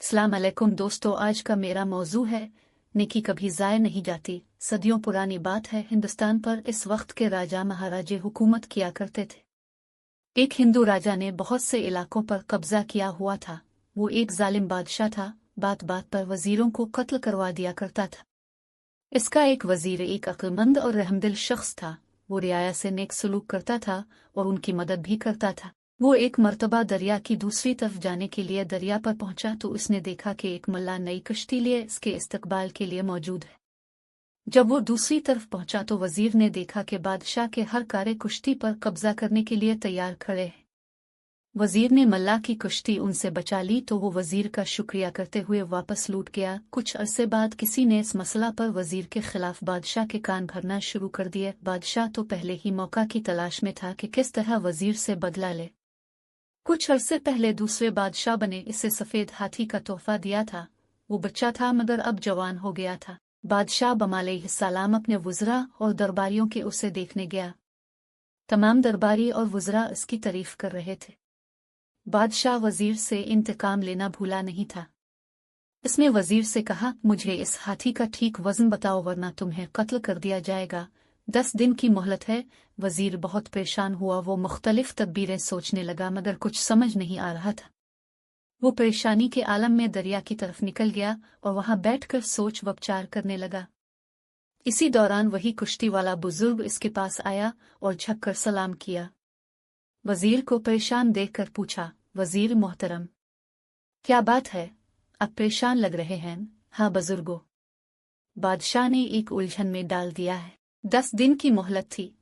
अस्सलाम अलैकुम दोस्तों, आज का मेरा मौजू है नेकी कभी ज़ाय नहीं जाती। सदियों पुरानी बात है, हिंदुस्तान पर इस वक्त के राजा महाराजे हुकूमत किया करते थे। एक हिंदू राजा ने बहुत से इलाकों पर कब्जा किया हुआ था। वो एक जालिम बादशाह था, बात बात पर वजीरों को कत्ल करवा दिया करता था। इसका एक वजीर एक अक्लमंद और रहमदिल शख्स था। वो रियाया से नेक सलूक करता था और उनकी मदद भी करता था। वो एक मर्तबा दरिया की दूसरी तरफ जाने के लिए दरिया पर पहुंचा तो उसने देखा कि एक मल्ला नई कश्ती लिए इसके इस्तकबाल के लिए मौजूद है। जब वो दूसरी तरफ पहुंचा तो वजीर ने देखा कि बादशाह के हर कारे कुश्ती पर कब्जा करने के लिए तैयार खड़े हैं। वजीर ने मल्ला की कुश्ती उनसे बचा ली तो वो वजीर का शुक्रिया करते हुए वापस लौट गया। कुछ अरसे बाद किसी ने इस मसला पर वजीर के खिलाफ बादशाह के कान भरना शुरू कर दिए। बादशाह तो पहले ही मौका की तलाश में था कि किस तरह वजीर से बदला ले। कुछ अरसे पहले दूसरे बादशाह बने इसे सफेद हाथी का तोहफा दिया था। वो बच्चा था मगर अब जवान हो गया था। बादशाह बमालैहिस्सलाम अपने वुज़रा और दरबारियों के उसे देखने गया। तमाम दरबारी और वुज़रा इसकी तारीफ कर रहे थे। बादशाह वजीर से इंतकाम लेना भूला नहीं था। इसने वजीर से कहा, मुझे इस हाथी का ठीक वजन बताओ वरना तुम्हें कत्ल कर दिया जाएगा। 10 दिन की मोहलत है। वजीर बहुत परेशान हुआ। वो मुख्तलिफ तदबीरें सोचने लगा मगर कुछ समझ नहीं आ रहा था। वो परेशानी के आलम में दरिया की तरफ निकल गया और वहां बैठकर सोच विचार करने लगा। इसी दौरान वही कुश्ती वाला बुजुर्ग इसके पास आया और झुककर सलाम किया। वजीर को परेशान देखकर पूछा, वजीर मोहतरम, क्या बात है, आप परेशान लग रहे हैं? हाँ बुजुर्गो, बादशाह ने एक उलझन में डाल दिया है। 10 दिन की मोहलत थी,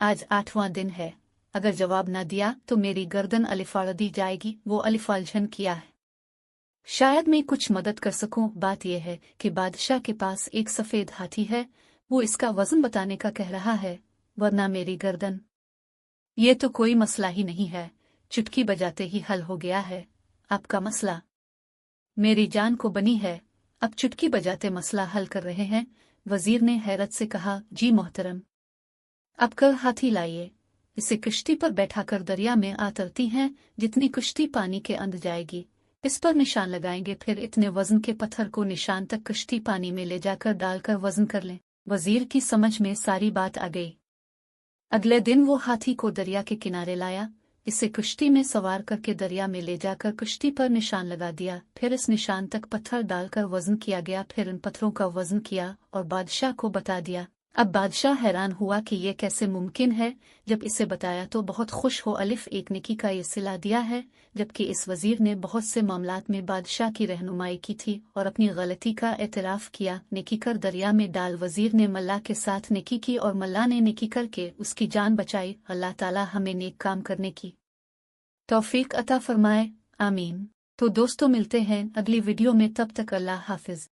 आज 8वां दिन है। अगर जवाब न दिया तो मेरी गर्दन अलिफाड़ दी जाएगी। वो अलिफाल्झन किया है। शायद मैं कुछ मदद कर सकूं। बात यह है कि बादशाह के पास एक सफेद हाथी है। वो इसका वजन बताने का कह रहा है, वरना मेरी गर्दन। ये तो कोई मसला ही नहीं है, चुटकी बजाते ही हल हो गया है। आपका मसला मेरी जान को बनी है, अब चुटकी बजाते मसला हल कर रहे हैं। वजीर ने हैरत से कहा, जी मोहतरम। अब कल हाथी लाइए, इसे कश्ती पर बैठाकर दरिया में उतरती हैं। जितनी कश्ती पानी के अंदर जाएगी इस पर निशान लगाएंगे, फिर इतने वजन के पत्थर को निशान तक कश्ती पानी में ले जाकर डालकर वजन कर लें। वजीर की समझ में सारी बात आ गई। अगले दिन वो हाथी को दरिया के किनारे लाया, इसे कश्ती में सवार करके दरिया में ले जाकर कश्ती पर निशान लगा दिया। फिर इस निशान तक पत्थर डालकर वजन किया गया। फिर इन पत्थरों का वजन किया और बादशाह को बता दिया। अब बादशाह हैरान हुआ कि ये कैसे मुमकिन है। जब इसे बताया तो बहुत खुश हो अलिफ एक नेकी का ये सिला दिया है, जबकि इस वजीर ने बहुत से मामलात में बादशाह की रहनुमाई की थी और अपनी गलती का एतराफ़ किया। नेकी कर दरिया में डाल। वजीर ने मल्ला के साथ नेकी की और मल्ला ने नेकी करके उसकी जान बचाई। अल्लाह ताला हमें नेक काम करने की तौफीक अता फरमाए, आमीन। तो दोस्तों, मिलते हैं अगली वीडियो में, तब तक अल्लाह हाफिज।